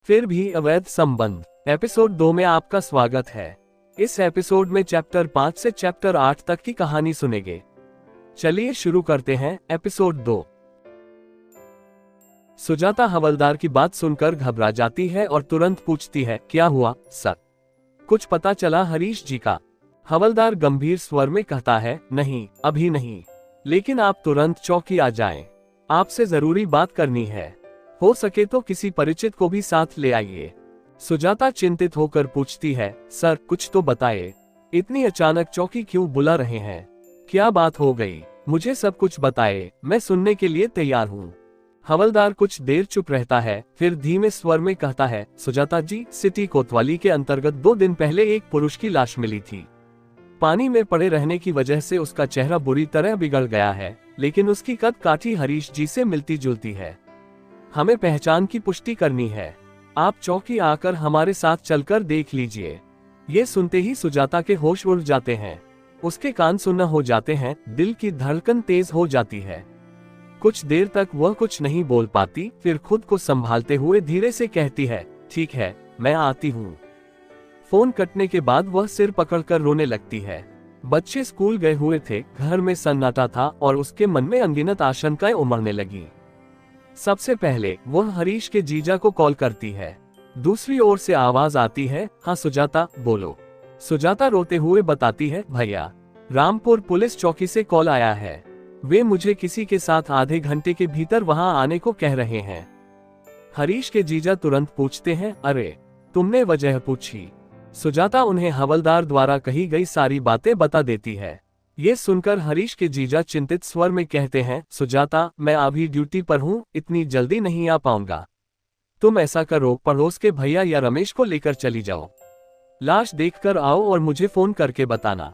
फिर भी अवैध संबंध एपिसोड 2 में आपका स्वागत है। इस एपिसोड में चैप्टर 5 से चैप्टर 8 तक की कहानी सुनेंगे। चलिए शुरू करते हैं एपिसोड 2। सुजाता हवलदार की बात सुनकर घबरा जाती है और तुरंत पूछती है, क्या हुआ सर? कुछ पता चला हरीश जी का? हवलदार गंभीर स्वर में कहता है, नहीं अभी नहीं, लेकिन आप तुरंत चौकी आ जाएं। आपसे जरूरी बात करनी है। हो सके तो किसी परिचित को भी साथ ले आइए। सुजाता चिंतित होकर पूछती है, सर कुछ तो बताइए, इतनी अचानक चौकी क्यों बुला रहे हैं? क्या बात हो गई? मुझे सब कुछ बताइए, मैं सुनने के लिए तैयार हूँ। हवलदार कुछ देर चुप रहता है, फिर धीमे स्वर में कहता है, सुजाता जी, सिटी कोतवाली के अंतर्गत 2 दिन पहले एक पुरुष की लाश मिली थी। पानी में पड़े रहने की वजह से उसका चेहरा बुरी तरह बिगड़ गया है, लेकिन उसकी कद काठी हरीश जी से मिलती जुलती है। हमें पहचान की पुष्टि करनी है। आप चौकी आकर हमारे साथ चलकर देख लीजिए। ये सुनते ही सुजाता के होश उड़ जाते हैं। उसके कान सुन्न हो जाते हैं, दिल की धड़कन तेज हो जाती है। कुछ देर तक वह कुछ नहीं बोल पाती, फिर खुद को संभालते हुए धीरे से कहती है, ठीक है, मैं आती हूँ। फोन कटने के बाद वह सिर पकड़कर रोने लगती है। बच्चे स्कूल गए हुए थे, घर में सन्नाटा था और उसके मन में अनगिनत आशंकाएं उमड़ने लगी। सबसे पहले वह हरीश के जीजा को कॉल करती है। दूसरी ओर से आवाज आती है, हाँ सुजाता बोलो। सुजाता रोते हुए बताती है, भैया रामपुर पुलिस चौकी से कॉल आया है। वे मुझे किसी के साथ आधे घंटे के भीतर वहां आने को कह रहे हैं। हरीश के जीजा तुरंत पूछते हैं, अरे तुमने वजह पूछी? सुजाता उन्हें हवलदार द्वारा कही गई सारी बातें बता देती है। ये सुनकर हरीश के जीजा चिंतित स्वर में कहते हैं, सुजाता मैं अभी ड्यूटी पर हूँ, इतनी जल्दी नहीं आ पाऊंगा। तुम ऐसा करो, पड़ोस के भैया या रमेश को लेकर चली जाओ। लाश देखकर आओ और मुझे फोन करके बताना।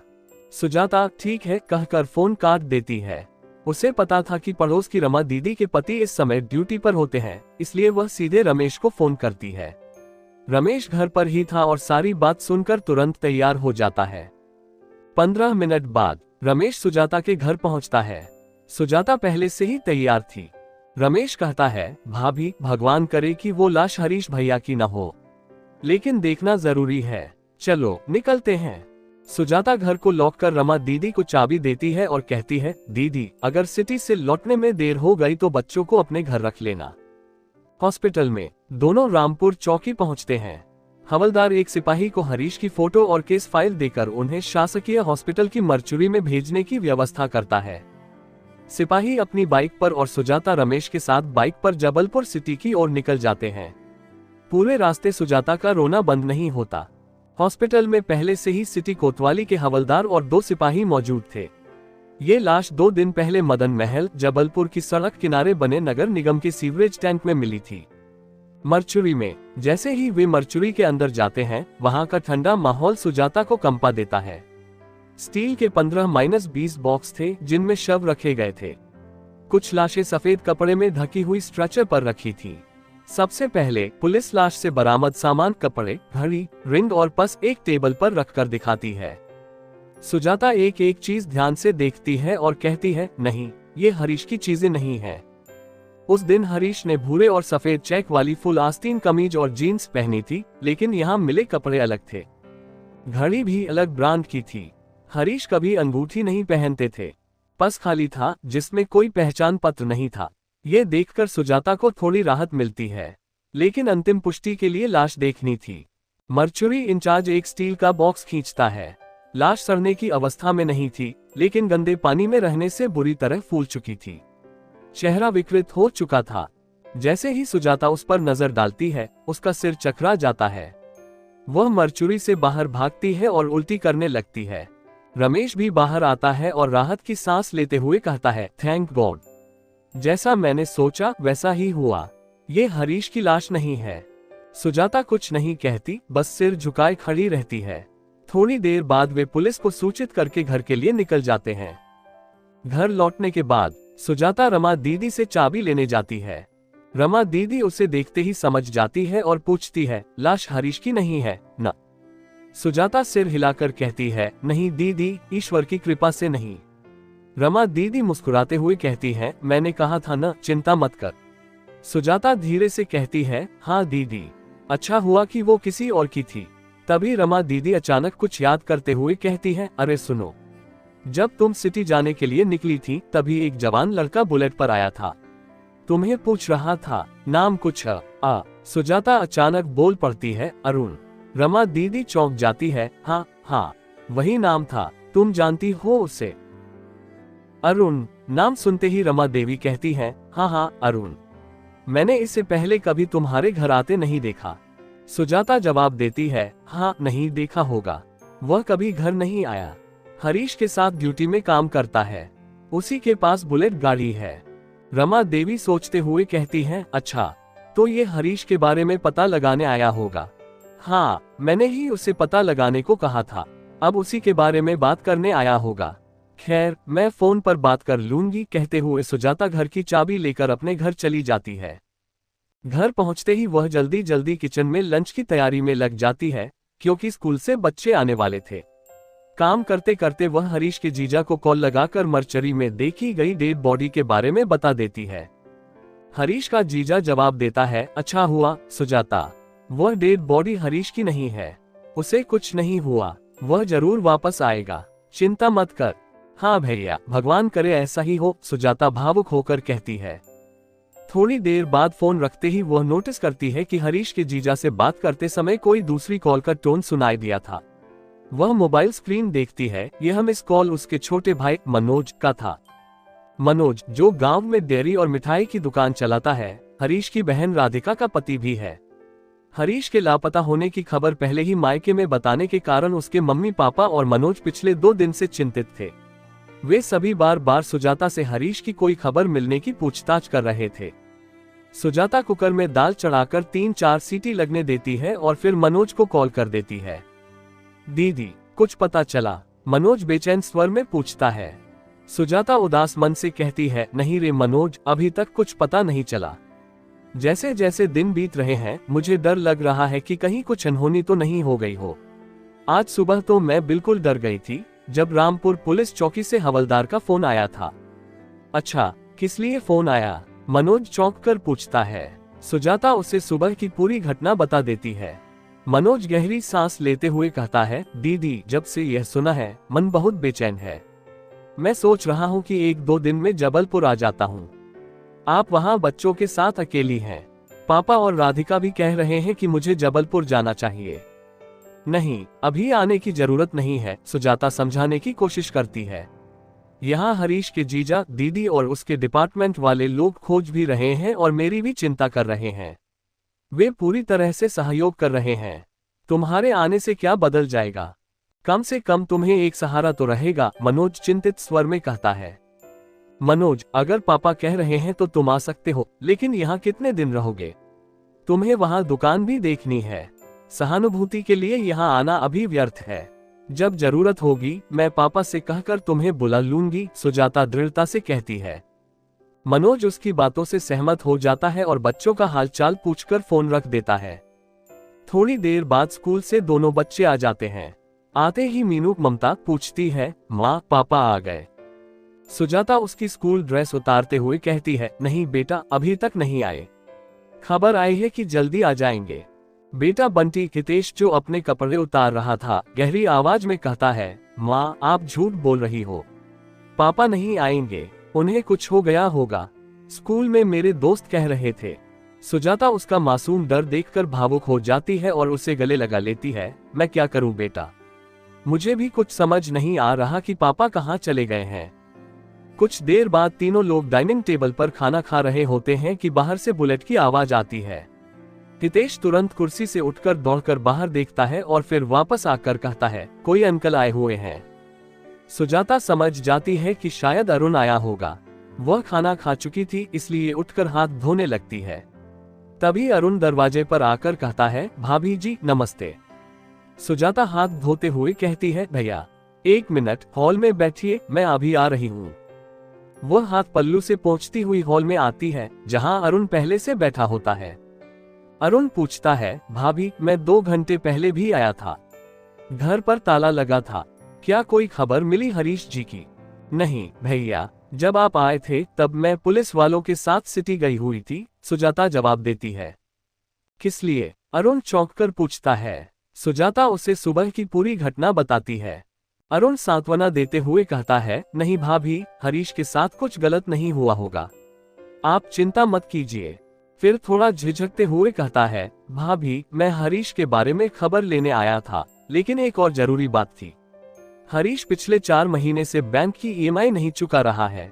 सुजाता ठीक है कहकर फोन काट देती है। उसे पता था कि पड़ोस की रमा दीदी के पति इस समय ड्यूटी पर होते हैं, इसलिए वह सीधे रमेश को फोन करती है। रमेश घर पर ही था और सारी बात सुनकर तुरंत तैयार हो जाता है। 15 मिनट बाद रमेश सुजाता के घर पहुंचता है। सुजाता पहले से ही तैयार थी। रमेश कहता है, भाभी भगवान करे कि वो लाश हरीश भैया की न हो, लेकिन देखना जरूरी है। चलो निकलते हैं। सुजाता घर को लॉक कर रमा दीदी को चाबी देती है और कहती है, दीदी अगर सिटी से लौटने में देर हो गई तो बच्चों को अपने घर रख लेना। हॉस्पिटल में दोनों रामपुर चौकी पहुंचते हैं। हवलदार एक सिपाही को हरीश की फोटो और केस फाइल देकर उन्हें शासकीय हॉस्पिटल की मर्चुरी में भेजने की व्यवस्था करता है। सिपाही अपनी बाइक पर और सुजाता रमेश के साथ बाइक पर जबलपुर सिटी की ओर निकल जाते हैं। पूरे रास्ते सुजाता का रोना बंद नहीं होता। हॉस्पिटल में पहले से ही सिटी कोतवाली के हवलदार और 2 सिपाही मौजूद थे। ये लाश 2 दिन पहले मदन महल जबलपुर की सड़क किनारे बने नगर निगम के सीवरेज टैंक में मिली थी। मर्चुरी में जैसे ही वे मर्चुरी के अंदर जाते हैं, वहां का ठंडा माहौल सुजाता को कंपा देता है। स्टील के 15-20 बॉक्स थे जिनमें शव रखे गए थे। कुछ लाशें सफेद कपड़े में ढकी हुई स्ट्रेचर पर रखी थी। सबसे पहले पुलिस लाश से बरामद सामान कपड़े, घड़ी, रिंग और पर्स एक टेबल पर रखकर दिखाती है। सुजाता एक एक चीज ध्यान से देखती है और कहती है, नहीं ये हरीश की चीजें नहीं है। उस दिन हरीश ने भूरे और सफेद चेक वाली फुल आस्तीन कमीज और जीन्स पहनी थी, लेकिन यहाँ मिले कपड़े अलग थे। घड़ी भी अलग ब्रांड की थी। हरीश कभी अंगूठी नहीं पहनते थे। पर्स खाली था जिसमें कोई पहचान पत्र नहीं था। ये देखकर सुजाता को थोड़ी राहत मिलती है, लेकिन अंतिम पुष्टि के लिए लाश देखनी थी। मर्चुरी इंचार्ज एक स्टील का बॉक्स खींचता है। लाश सड़ने की अवस्था में नहीं थी, लेकिन गंदे पानी में रहने से बुरी तरह फूल चुकी थी। चेहरा विकृत हो चुका था। जैसे ही सुजाता उस पर नजर डालती है, उसका सिर चकरा जाता है। वह मर्चुरी से बाहर भागती है और उल्टी करने लगती है। रमेश भी बाहर आता है और राहत की सांस लेते हुए कहता है, थैंक गॉड, जैसा मैंने सोचा वैसा ही हुआ। ये हरीश की लाश नहीं है। सुजाता कुछ नहीं कहती, बस सिर झुकाए खड़ी रहती है। थोड़ी देर बाद वे पुलिस को सूचित करके घर के लिए निकल जाते हैं। घर लौटने के बाद सुजाता रमा दीदी से चाबी लेने जाती है। रमा दीदी उसे देखते ही समझ जाती है और पूछती है, लाश हरीश की नहीं है न? सुजाता सिर हिलाकर कहती है, नहीं दीदी, ईश्वर की कृपा से नहीं। रमा दीदी मुस्कुराते हुए कहती है, मैंने कहा था न, चिंता मत कर। सुजाता धीरे से कहती है, हाँ दीदी, अच्छा हुआ कि वो किसी और की थी। तभी रमा दीदी अचानक कुछ याद करते हुए कहती है, अरे सुनो, जब तुम सिटी जाने के लिए निकली थी तभी एक जवान लड़का बुलेट पर आया था, तुम्हें पूछ रहा था, नाम कुछ आ। सुजाता अचानक बोल पड़ती है, अरुण। रमा दीदी चौंक जाती है, हाँ हाँ वही नाम था, तुम जानती हो उसे? अरुण। नाम सुनते ही रमा देवी कहती है, हाँ हाँ अरुण, मैंने इससे पहले कभी तुम्हारे घर आते नहीं देखा। सुजाता जवाब देती है, हाँ नहीं देखा होगा, वह कभी घर नहीं आया, हरीश के साथ ड्यूटी में काम करता है, उसी के पास बुलेट गाड़ी है। रमा देवी सोचते हुए कहती है, अच्छा तो ये हरीश के बारे में पता लगाने आया होगा। हाँ मैंने ही उसे पता लगाने को कहा था, अब उसी के बारे में बात करने आया होगा। खैर मैं फोन पर बात कर लूंगी, कहते हुए सुजाता घर की चाबी लेकर अपने घर चली जाती है। घर पहुंचते ही वह जल्दी जल्दी किचन में लंच की तैयारी में लग जाती है, क्योंकि स्कूल से बच्चे आने वाले थे। काम करते करते वह हरीश के जीजा को कॉल लगाकर मर्चरी में देखी गई डेड बॉडी के बारे में बता देती है। हरीश का जीजा जवाब देता है, अच्छा हुआ सुजाता, वह डेड बॉडी हरीश की नहीं है, उसे कुछ नहीं हुआ, वह जरूर वापस आएगा, चिंता मत कर। हाँ भैया भगवान करे ऐसा ही हो, सुजाता भावुक होकर कहती है। थोड़ी देर बाद फोन रखते ही वह नोटिस करती है कि हरीश के जीजा से बात करते समय कोई दूसरी कॉल का टोन सुनाई दिया था। वह मोबाइल स्क्रीन देखती है, यह मिस कॉल उसके छोटे भाई मनोज का था। मनोज जो गांव में डेयरी और मिठाई की दुकान चलाता है, हरीश की बहन राधिका का पति भी है। हरीश के लापता होने की खबर पहले ही मायके में बताने के कारण उसके मम्मी पापा और मनोज पिछले 2 दिन से चिंतित थे। वे सभी बार बार सुजाता से हरीश की कोई खबर मिलने की पूछताछ कर रहे थे। सुजाता कुकर में दाल चढ़ाकर 3-4 सीटी लगने देती है और फिर मनोज को कॉल कर देती है। दीदी कुछ पता चला? मनोज बेचैन स्वर में पूछता है। सुजाता उदास मन से कहती है, नहीं रे मनोज, अभी तक कुछ पता नहीं चला। जैसे जैसे दिन बीत रहे हैं मुझे डर लग रहा है कि कहीं कुछ अनहोनी तो नहीं हो गई हो। आज सुबह तो मैं बिल्कुल डर गई थी जब रामपुर पुलिस चौकी से हवलदार का फोन आया था। अच्छा किस लिए फोन आया? मनोज चौंक कर पूछता है। सुजाता उसे सुबह की पूरी घटना बता देती है। मनोज गहरी सांस लेते हुए कहता है, दीदी जब से यह सुना है मन बहुत बेचैन है। मैं सोच रहा हूँ कि 1-2 दिन में जबलपुर आ जाता हूँ। आप वहाँ बच्चों के साथ अकेली हैं। पापा और राधिका भी कह रहे हैं कि मुझे जबलपुर जाना चाहिए। नहीं अभी आने की जरूरत नहीं है, सुजाता समझाने की कोशिश करती है। यहाँ हरीश के जीजा, दीदी और उसके डिपार्टमेंट वाले लोग खोज भी रहे हैं और मेरी भी चिंता कर रहे हैं। वे पूरी तरह से सहयोग कर रहे हैं। तुम्हारे आने से क्या बदल जाएगा? कम से कम तुम्हें एक सहारा तो रहेगा, मनोज चिंतित स्वर में कहता है। मनोज अगर पापा कह रहे हैं तो तुम आ सकते हो, लेकिन यहाँ कितने दिन रहोगे? तुम्हें वहाँ दुकान भी देखनी है। सहानुभूति के लिए यहाँ आना अभी व्यर्थ है। जब जरूरत होगी मैं पापा से कहकर तुम्हें बुला लूंगी, सुजाता दृढ़ता से कहती है। मनोज उसकी बातों से सहमत हो जाता है और बच्चों का हालचाल पूछकर फोन रख देता है। थोड़ी देर बाद स्कूल से दोनों बच्चे आ जाते हैं। आते ही मीनू ममता पूछती है, माँ पापा आ गए? सुजाता उसकी स्कूल ड्रेस उतारते हुए कहती है, नहीं बेटा अभी तक नहीं आए, खबर आई है कि जल्दी आ जाएंगे। बेटा बंटी, हितेश जो अपने कपड़े उतार रहा था गहरी आवाज में कहता है, माँ आप झूठ बोल रही हो, पापा नहीं आएंगे, उन्हें कुछ हो गया होगा, स्कूल में मेरे दोस्त कह रहे थे। सुजाता उसका मासूम डर देखकर भावुक हो जाती है और उसे गले लगा लेती है। मैं क्या करूं बेटा, मुझे भी कुछ समझ नहीं आ रहा कि पापा कहाँ चले गए हैं। कुछ देर बाद तीनों लोग डाइनिंग टेबल पर खाना खा रहे होते हैं कि बाहर से बुलेट की आवाज आती है। हितेश तुरंत कुर्सी से उठकर दौड़कर बाहर देखता है और फिर वापस आकर कहता है, कोई अंकल आए हुए हैं। सुजाता समझ जाती है कि शायद अरुण आया होगा। वह खाना खा चुकी थी इसलिए उठकर हाथ धोने लगती है। तभी अरुण दरवाजे पर आकर कहता है, भाभी जी नमस्ते। सुजाता हाथ धोते हुए कहती है, भैया 1 मिनट हॉल में बैठिए, मैं अभी आ रही हूँ। वह हाथ पल्लू से पोंछती हुई हॉल में आती है जहाँ अरुण पहले से बैठा होता है। अरुण पूछता है, भाभी मैं 2 घंटे पहले भी आया था, घर पर ताला लगा था, क्या कोई खबर मिली हरीश जी की? नहीं भैया, जब आप आए थे तब मैं पुलिस वालों के साथ सिटी गई हुई थी, सुजाता जवाब देती है। किस लिए? अरुण चौंक कर पूछता है। सुजाता उसे सुबह की पूरी घटना बताती है। अरुण सांत्वना देते हुए कहता है, नहीं भाभी, हरीश के साथ कुछ गलत नहीं हुआ होगा, आप चिंता मत कीजिए। फिर थोड़ा झिझकते हुए कहता है, भाभी, मैं हरीश के बारे में खबर लेने आया था, लेकिन एक और जरूरी बात थी। हरीश पिछले 4 महीने से बैंक की ईएमआई नहीं चुका रहा है।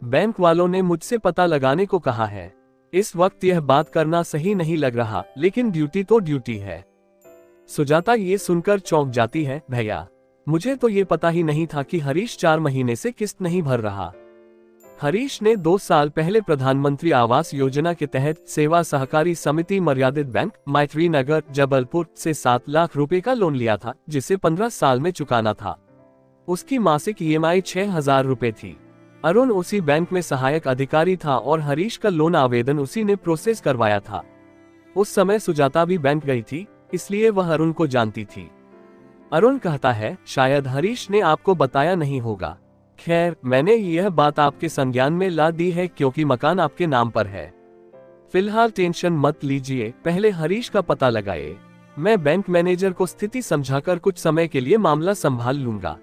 बैंक वालों ने मुझसे पता लगाने को कहा है। इस वक्त यह बात करना सही नहीं लग रहा, लेकिन ड्यूटी तो ड्यूटी है। सुजाता ये सुनकर चौंक जाती है, भैया, मुझे तो ये पता ही नहीं था कि हरीश 4 महीने से किस्त नहीं भर रहा। हरीश ने 2 साल पहले प्रधानमंत्री आवास योजना के तहत सेवा सहकारी समिति मर्यादित बैंक, मैत्री नगर, जबलपुर से 7 लाख रुपए का लोन लिया था, जिसे 15 साल में चुकाना था। उसकी मासिक ईएमआई 6,000 रुपए थी। अरुण उसी बैंक में सहायक अधिकारी था और हरीश का लोन आवेदन उसी ने प्रोसेस करवाया था। उस समय सुजाता भी बैंक गई थी, इसलिए वह अरुण को जानती थी। अरुण कहता है, शायद हरीश ने आपको बताया नहीं होगा। खैर, मैंने यह बात आपके संज्ञान में ला दी है क्योंकि मकान आपके नाम पर है। फिलहाल टेंशन मत लीजिए, पहले हरीश का पता लगाए। मैं बैंक मैनेजर को स्थिति समझाकर कुछ समय के लिए मामला संभाल लूंगा।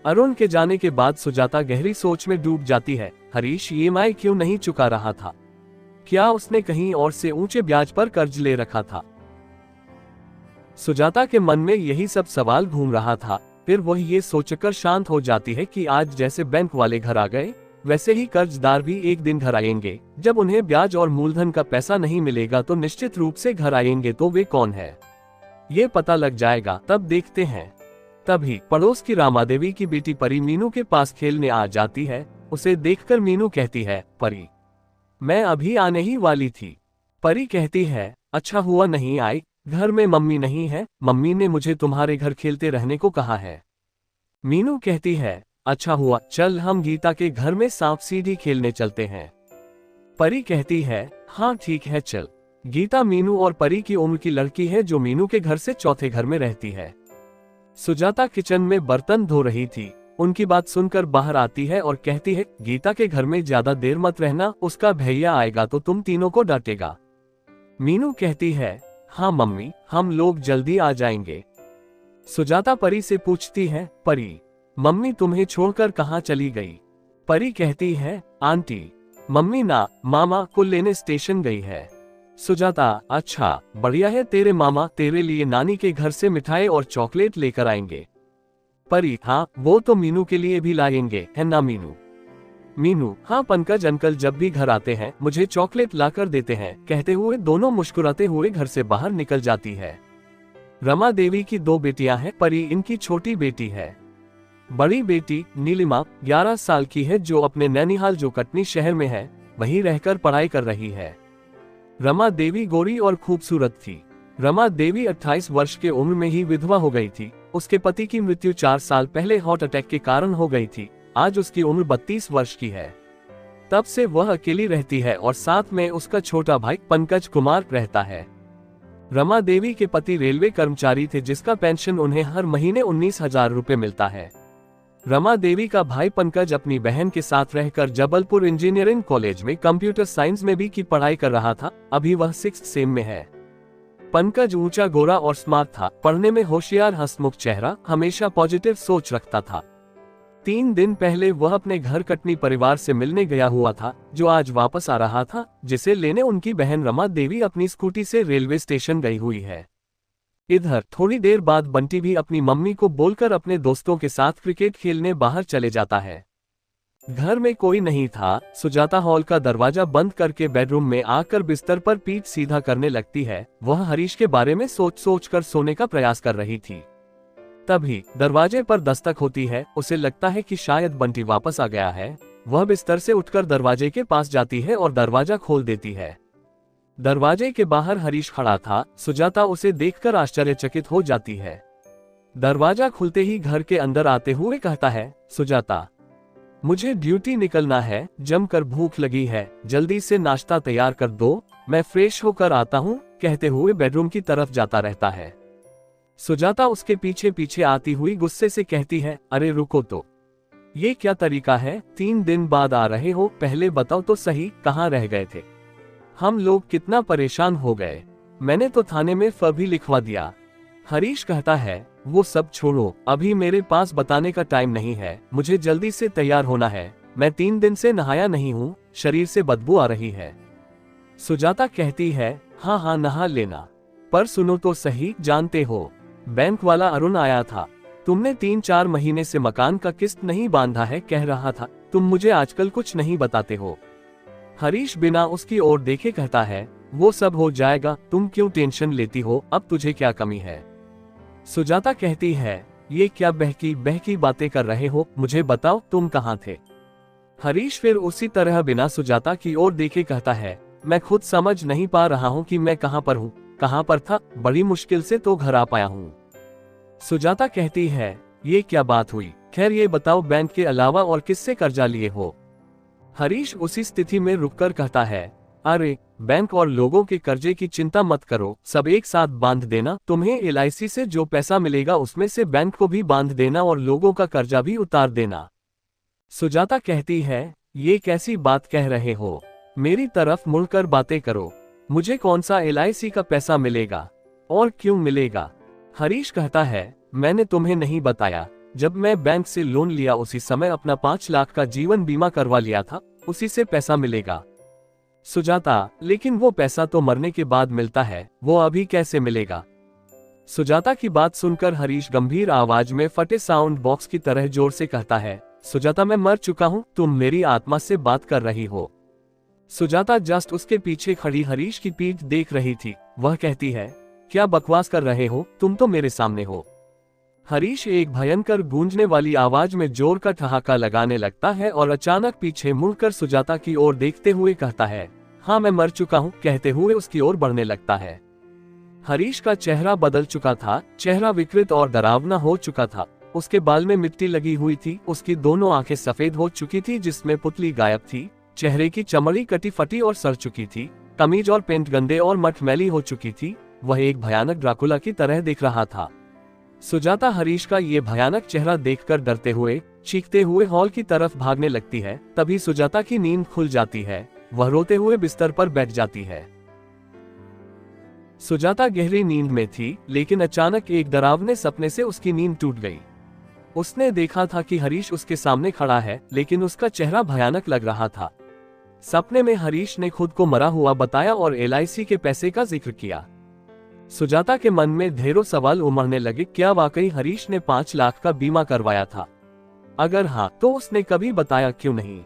अरुण के जाने के बाद सुजाता गहरी सोच में डूब जाती है। हरीश ईएमआई क्यों नहीं चुका रहा था? क्या उसने कहीं और से ऊंचे ब्याज पर कर्ज ले रखा था? सुजाता के मन में यही सब सवाल घूम रहा था। फिर वह ये सोचकर शांत हो जाती है कि आज जैसे बैंक वाले घर आ गए, वैसे ही कर्जदार भी एक दिन घर आएंगे। जब उन्हें ब्याज और मूलधन का पैसा नहीं मिलेगा तो निश्चित रूप से घर आएंगे। तो वे कौन है, ये पता लग जाएगा, तब देखते हैं। तभी पड़ोस की रामादेवी की बेटी परी मीनू के पास खेलने आ जाती है। उसे देखकर मीनू कहती है, परी, मैं अभी आने ही वाली थी। परी कहती है, अच्छा हुआ नहीं आई, घर में मम्मी नहीं है, मम्मी ने मुझे तुम्हारे घर खेलते रहने को कहा है। मीनू कहती है, अच्छा हुआ, चल हम गीता के घर में सांप सीढ़ी खेलने चलते हैं। परी कहती है, हाँ ठीक है चल। गीता मीनू और परी की उम्र की लड़की है जो मीनू के घर से चौथे घर में रहती है। सुजाता किचन में बर्तन धो रही थी। उनकी बात सुनकर बाहर आती है और कहती है, गीता के घर में ज्यादा देर मत रहना, उसका भैया आएगा तो तुम तीनों को डांटेगा। मीनू कहती है, हाँ मम्मी, हम लोग जल्दी आ जाएंगे। सुजाता परी से पूछती है, परी, मम्मी तुम्हें छोड़कर कहाँ चली गई? परी कहती है, आंटी, मम्मी ना मामा को लेने स्टेशन गई है। सुजाता, अच्छा बढ़िया है, तेरे मामा तेरे लिए नानी के घर से मिठाई और चॉकलेट लेकर आएंगे। परी, हाँ वो तो मीनू के लिए भी लाएंगे, है ना मीनू? मीनू, हाँ पंकज अंकल जब भी घर आते हैं मुझे चॉकलेट लाकर देते हैं। कहते हुए दोनों मुस्कुराते हुए घर से बाहर निकल जाती है। रमा देवी की 2 बेटियां हैं, परी इनकी छोटी बेटी है। बड़ी बेटी नीलिमा 11 साल की है, जो अपने नैनीहाल जो कटनी शहर में है वहीं रहकर पढ़ाई कर रही है। रमा देवी गोरी और खूबसूरत थी। रमा देवी 28 वर्ष के उम्र में ही विधवा हो गई थी। उसके पति की मृत्यु 4 साल पहले हार्ट अटैक के कारण हो गई थी। आज उसकी उम्र 32 वर्ष की है। तब से वह अकेली रहती है और साथ में उसका छोटा भाई पंकज कुमार रहता है। रमा देवी के पति रेलवे कर्मचारी थे, जिसका पेंशन उन्हें हर महीने 19,000 रुपए मिलता है। रमा देवी का भाई पंकज अपनी बहन के साथ रहकर जबलपुर इंजीनियरिंग कॉलेज में कंप्यूटर साइंस में भी की पढ़ाई कर रहा था। अभी वह 6th सेम में है। पंकज ऊंचा, गोरा और स्मार्ट था। पढ़ने में होशियार, हंसमुख चेहरा, हमेशा पॉजिटिव सोच रखता था। 3 दिन पहले वह अपने घर कटनी परिवार से मिलने गया हुआ था, जो आज वापस आ रहा था, जिसे लेने उनकी बहन रमा देवी अपनी स्कूटी से रेलवे स्टेशन गई हुई है। इधर थोड़ी देर बाद बंटी भी अपनी मम्मी को बोलकर अपने दोस्तों के साथ क्रिकेट खेलने बाहर चले जाता है। घर में कोई नहीं था। सुजाता हॉल का दरवाजा बंद करके बेडरूम में आकर बिस्तर पर पीठ सीधा करने लगती है। वह हरीश के बारे में सोच कर सोने का प्रयास कर रही थी। तभी दरवाजे पर दस्तक होती है। उसे लगता है कि शायद बंटी वापस आ गया है। वह बिस्तर से उठकर दरवाजे के पास जाती है और दरवाजा खोल देती है। दरवाजे के बाहर हरीश खड़ा था। सुजाता उसे देखकर आश्चर्यचकित हो जाती है। दरवाजा खुलते ही घर के अंदर आते हुए कहता है, सुजाता, मुझे ड्यूटी निकलना है, जमकर भूख लगी है, जल्दी से नाश्ता तैयार कर दो, मैं फ्रेश होकर आता हूँ, कहते हुए बेडरूम की तरफ जाता रहता है। सुजाता उसके पीछे पीछे आती हुई गुस्से से कहती है, अरे रुको तो, ये क्या तरीका है? 3 दिन बाद आ रहे हो, पहले बताओ तो सही, कहाँ रह गए थे? हम लोग कितना परेशान हो गए। मैंने तो थाने में भी लिखवा दिया। हरीश कहता है, वो सब छोड़ो, अभी मेरे पास बताने का टाइम नहीं है, मुझे जल्दी से तैयार होना है। मैं 3 दिन से नहाया नहीं हूँ, शरीर से बदबू आ रही है। सुजाता कहती है, हाँ हाँ नहा लेना, पर सुनो तो सही, जानते हो बैंक वाला अरुण आया था, तुमने 3-4 महीने से मकान का किस्त नहीं बांधा है, कह रहा था तुम मुझे आजकल कुछ नहीं बताते हो। हरीश बिना उसकी ओर देखे कहता है, वो सब हो जाएगा, तुम क्यों टेंशन लेती हो, अब तुझे क्या कमी है। सुजाता कहती है, ये क्या बहकी बहकी बातें कर रहे हो, मुझे बताओ तुम कहाँ थे। हरीश फिर उसी तरह बिना सुजाता की ओर देखे कहता है, मैं खुद समझ नहीं पा रहा हूँ कि मैं कहाँ पर हूँ, कहाँ पर था, बड़ी मुश्किल से तो घर आ पाया हूँ। सुजाता कहती है, ये क्या बात हुई, खैर ये बताओ बैंक के अलावा और किससे कर्जा लिए हो। हरीश उसी स्थिति में रुककर कहता है, अरे बैंक और लोगों के कर्जे की चिंता मत करो, सब एक साथ बांध देना, तुम्हें LIC से जो पैसा मिलेगा उसमें से बैंक को भी बांध देना और लोगों का कर्जा भी उतार देना। सुजाता कहती है, ये कैसी बात कह रहे हो, मेरी तरफ मुड़कर बातें करो, मुझे कौन सा LIC का पैसा मिलेगा और क्यों मिलेगा। हरीश कहता है, मैंने तुम्हें नहीं बताया, जब मैं बैंक से लोन लिया उसी समय अपना 5 लाख का जीवन बीमा करवा लिया था, उसी से पैसा मिलेगा। सुजाता, लेकिन वो पैसा तो मरने के बाद मिलता है, वो अभी कैसे मिलेगा। सुजाता की बात सुनकर हरीश गंभीर आवाज में फटे साउंड बॉक्स की तरह जोर से कहता है, सुजाता मैं मर चुका हूँ, तुम मेरी आत्मा से बात कर रही हो। सुजाता जस्ट उसके पीछे खड़ी हरीश की पीठ देख रही थी, वह कहती है, क्या बकवास कर रहे हो, तुम तो मेरे सामने हो। हरीश एक भयंकर गूंजने वाली आवाज में जोर का ठहाका लगाने लगता है और अचानक पीछे मुड़कर सुजाता की ओर देखते हुए कहता है, हाँ मैं मर चुका हूँ, कहते हुए उसकी ओर बढ़ने लगता है। हरीश का चेहरा बदल चुका था, चेहरा विकृत और डरावना हो चुका था, उसके बाल में मिट्टी लगी हुई थी, उसकी दोनों आंखें सफेद हो चुकी थी जिसमें पुतली गायब थी, चेहरे की चमड़ी कटी फटी और सड़ चुकी थी, कमीज और पेंट गंदे और मटमैली हो चुकी थी, वह एक भयानक ड्राकुला की तरह दिख रहा था। सुजाता हरीश का ये भयानक चेहरा देखकर डरते हुए चीखते हुए हॉल की तरफ भागने लगती है। तभी सुजाता की नींद खुल जाती है, वह रोते हुए बिस्तर पर बैठ जाती है। सुजाता गहरी नींद में थी, लेकिन अचानक एक डरावने सपने से उसकी नींद टूट गई। उसने देखा था कि हरीश उसके सामने खड़ा है, लेकिन उसका चेहरा भयानक लग रहा था। सपने में हरीश ने खुद को मरा हुआ बताया और LIC के पैसे का जिक्र किया। सुजाता के मन में ढेरों सवाल उमड़ने लगे, क्या वाकई हरीश ने 5 लाख का बीमा करवाया था? अगर हाँ, तो उसने कभी बताया क्यों नहीं?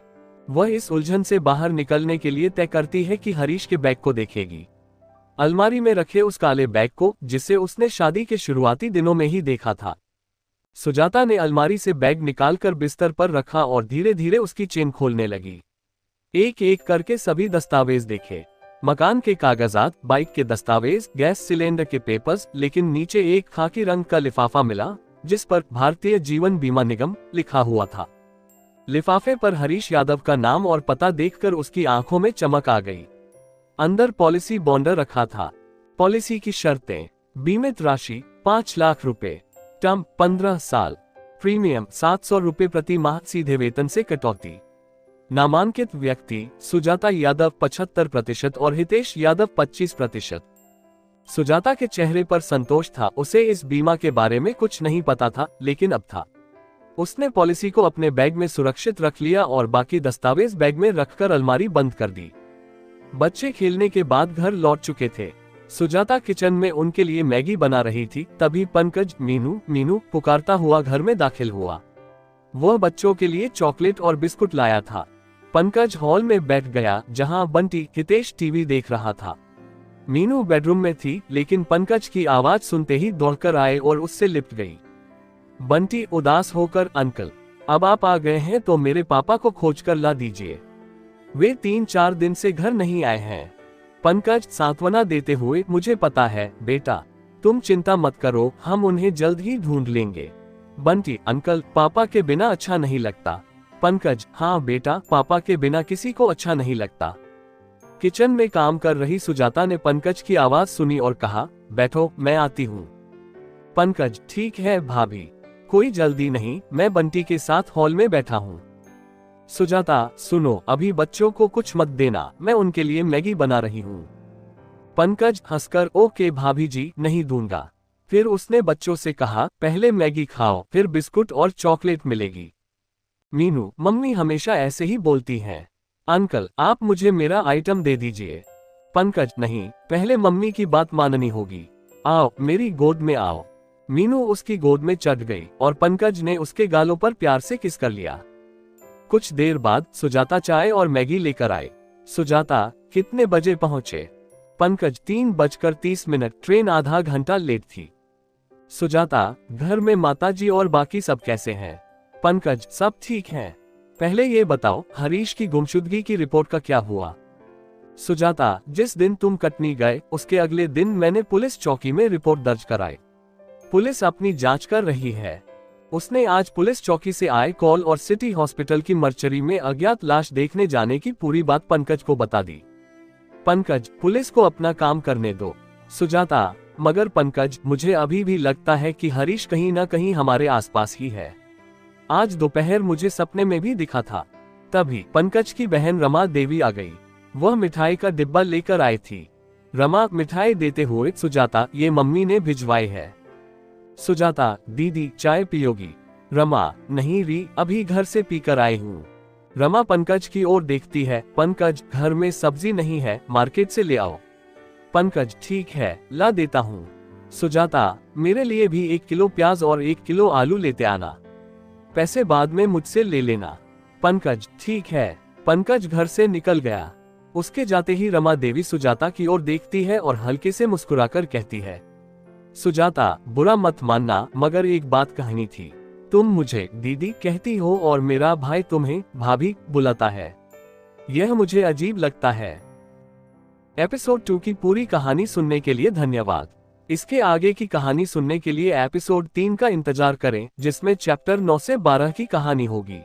वह इस उलझन से बाहर निकलने के लिए तय करती है कि हरीश के बैग को देखेगी, अलमारी में रखे उस काले बैग को जिसे उसने शादी के शुरुआती दिनों में ही देखा था। सुजाता ने अलमारी से बैग निकालकर बिस्तर पर रखा और धीरे धीरे उसकी चेन खोलने लगी। एक एक करके सभी दस्तावेज देखे, मकान के कागजात, बाइक के दस्तावेज, गैस सिलेंडर के पेपर्स, लेकिन नीचे एक खाकी रंग का लिफाफा मिला जिस पर भारतीय जीवन बीमा निगम लिखा हुआ था। लिफाफे पर हरीश यादव का नाम और पता देखकर उसकी आंखों में चमक आ गई। अंदर पॉलिसी बॉन्डर रखा था। पॉलिसी की शर्तें, बीमित राशि 5 लाख रुपए, टर्म 15 साल, प्रीमियम 700 रुपए प्रति माह, सीधे वेतन से कटौती। नामांकित व्यक्ति सुजाता यादव 75% और हितेश यादव 25%। सुजाता के चेहरे पर संतोष था, उसे इस बीमा के बारे में कुछ नहीं पता था, लेकिन अब था। उसने पॉलिसी को अपने बैग में सुरक्षित रख लिया और बाकी दस्तावेज बैग में रखकर अलमारी बंद कर दी। बच्चे खेलने के बाद घर लौट चुके थे। सुजाता किचन में उनके लिए मैगी बना रही थी, तभी पंकज मीनू मीनू पुकारता हुआ घर में दाखिल हुआ। वह बच्चों के लिए चॉकलेट और बिस्कुट लाया था। पंकज हॉल में बैठ गया जहां बंटी हितेश टीवी देख रहा था। मीनू बेडरूम में थी, लेकिन पंकज की आवाज सुनते ही दौड़कर आए और उससे लिपट गई। बंटी उदास होकर, अंकल अब आप आ गए हैं तो मेरे पापा को खोजकर ला दीजिए, वे 3-4 दिन से घर नहीं आए हैं। पंकज सांत्वना देते हुए, मुझे पता है बेटा, तुम चिंता मत करो, हम उन्हें जल्द ही ढूंढ लेंगे। बंटी, अंकल पापा के बिना अच्छा नहीं लगता। पंकज, हाँ बेटा, पापा के बिना किसी को अच्छा नहीं लगता। किचन में काम कर रही सुजाता ने पंकज की आवाज सुनी और कहा, बैठो मैं आती हूँ। पंकज, ठीक है भाभी, कोई जल्दी नहीं, मैं बंटी के साथ हॉल में बैठा हूँ। सुजाता, सुनो, अभी बच्चों को कुछ मत देना, मैं उनके लिए मैगी बना रही हूँ। पंकज हंसकर ओके भाभी जी, नहीं दूंगा। फिर उसने बच्चों से कहा, पहले मैगी खाओ, फिर बिस्कुट और चॉकलेट मिलेगी। मीनू, मम्मी हमेशा ऐसे ही बोलती हैं। अंकल, आप मुझे मेरा आइटम दे दीजिए। पंकज, नहीं, पहले मम्मी की बात माननी होगी। आओ, मेरी गोद में आओ। मीनू उसकी गोद में चढ़ गई और पंकज ने उसके गालों पर प्यार से किस कर लिया। कुछ देर बाद सुजाता चाय और मैगी लेकर आए। सुजाता, कितने बजे पहुंचे? पंकज, 3:30। ट्रेन आधा घंटा लेट थी। सुजाता, घर में माताजी और बाकी सब कैसे हैं? पंकज, सब ठीक हैं। पहले ये बताओ, हरीश की गुमशुदगी की रिपोर्ट का क्या हुआ? सुजाता, जिस दिन तुम कटनी गए उसके अगले दिन मैंने पुलिस चौकी में रिपोर्ट दर्ज कराई। पुलिस अपनी जांच कर रही है। उसने आज पुलिस चौकी से आए कॉल और सिटी हॉस्पिटल की मर्चरी में अज्ञात लाश देखने जाने की पूरी बात पंकज को बता दी। पंकज, पुलिस को अपना काम करने दो। सुजाता, मगर पंकज, मुझे अभी भी लगता है कि हरीश कहीं ना कहीं हमारे आसपास ही है। आज दोपहर मुझे सपने में भी दिखा था। तभी पंकज की बहन रमा देवी आ गई। वह मिठाई का डिब्बा लेकर आई थी। रमा मिठाई देते हुए, सुजाता, ये मम्मी ने भिजवाई है। सुजाता, दीदी चाय पियोगी? रमा, नहीं री, अभी घर से पीकर आई हूँ। रमा पंकज की ओर देखती है। पंकज, घर में सब्जी नहीं है, मार्केट से ले आओ। पंकज, ठीक है, ला देता हूँ। सुजाता, मेरे लिए भी 1 किलो प्याज और 1 किलो आलू लेते आना। पैसे बाद में मुझसे ले लेना। पंकज, ठीक है। पंकज घर से निकल गया। उसके जाते ही रमा देवी सुजाता की ओर देखती है और हल्के से मुस्कुराकर कहती है, सुजाता, बुरा मत मानना, मगर एक बात कहनी थी। तुम मुझे दीदी कहती हो और मेरा भाई तुम्हें भाभी बुलाता है। यह मुझे अजीब लगता है। एपिसोड 2 की पूरी कहानी सुनने के लिए धन्यवाद। इसके आगे की कहानी सुनने के लिए एपिसोड 3 का इंतजार करें, जिसमें चैप्टर 9 से 12 की कहानी होगी।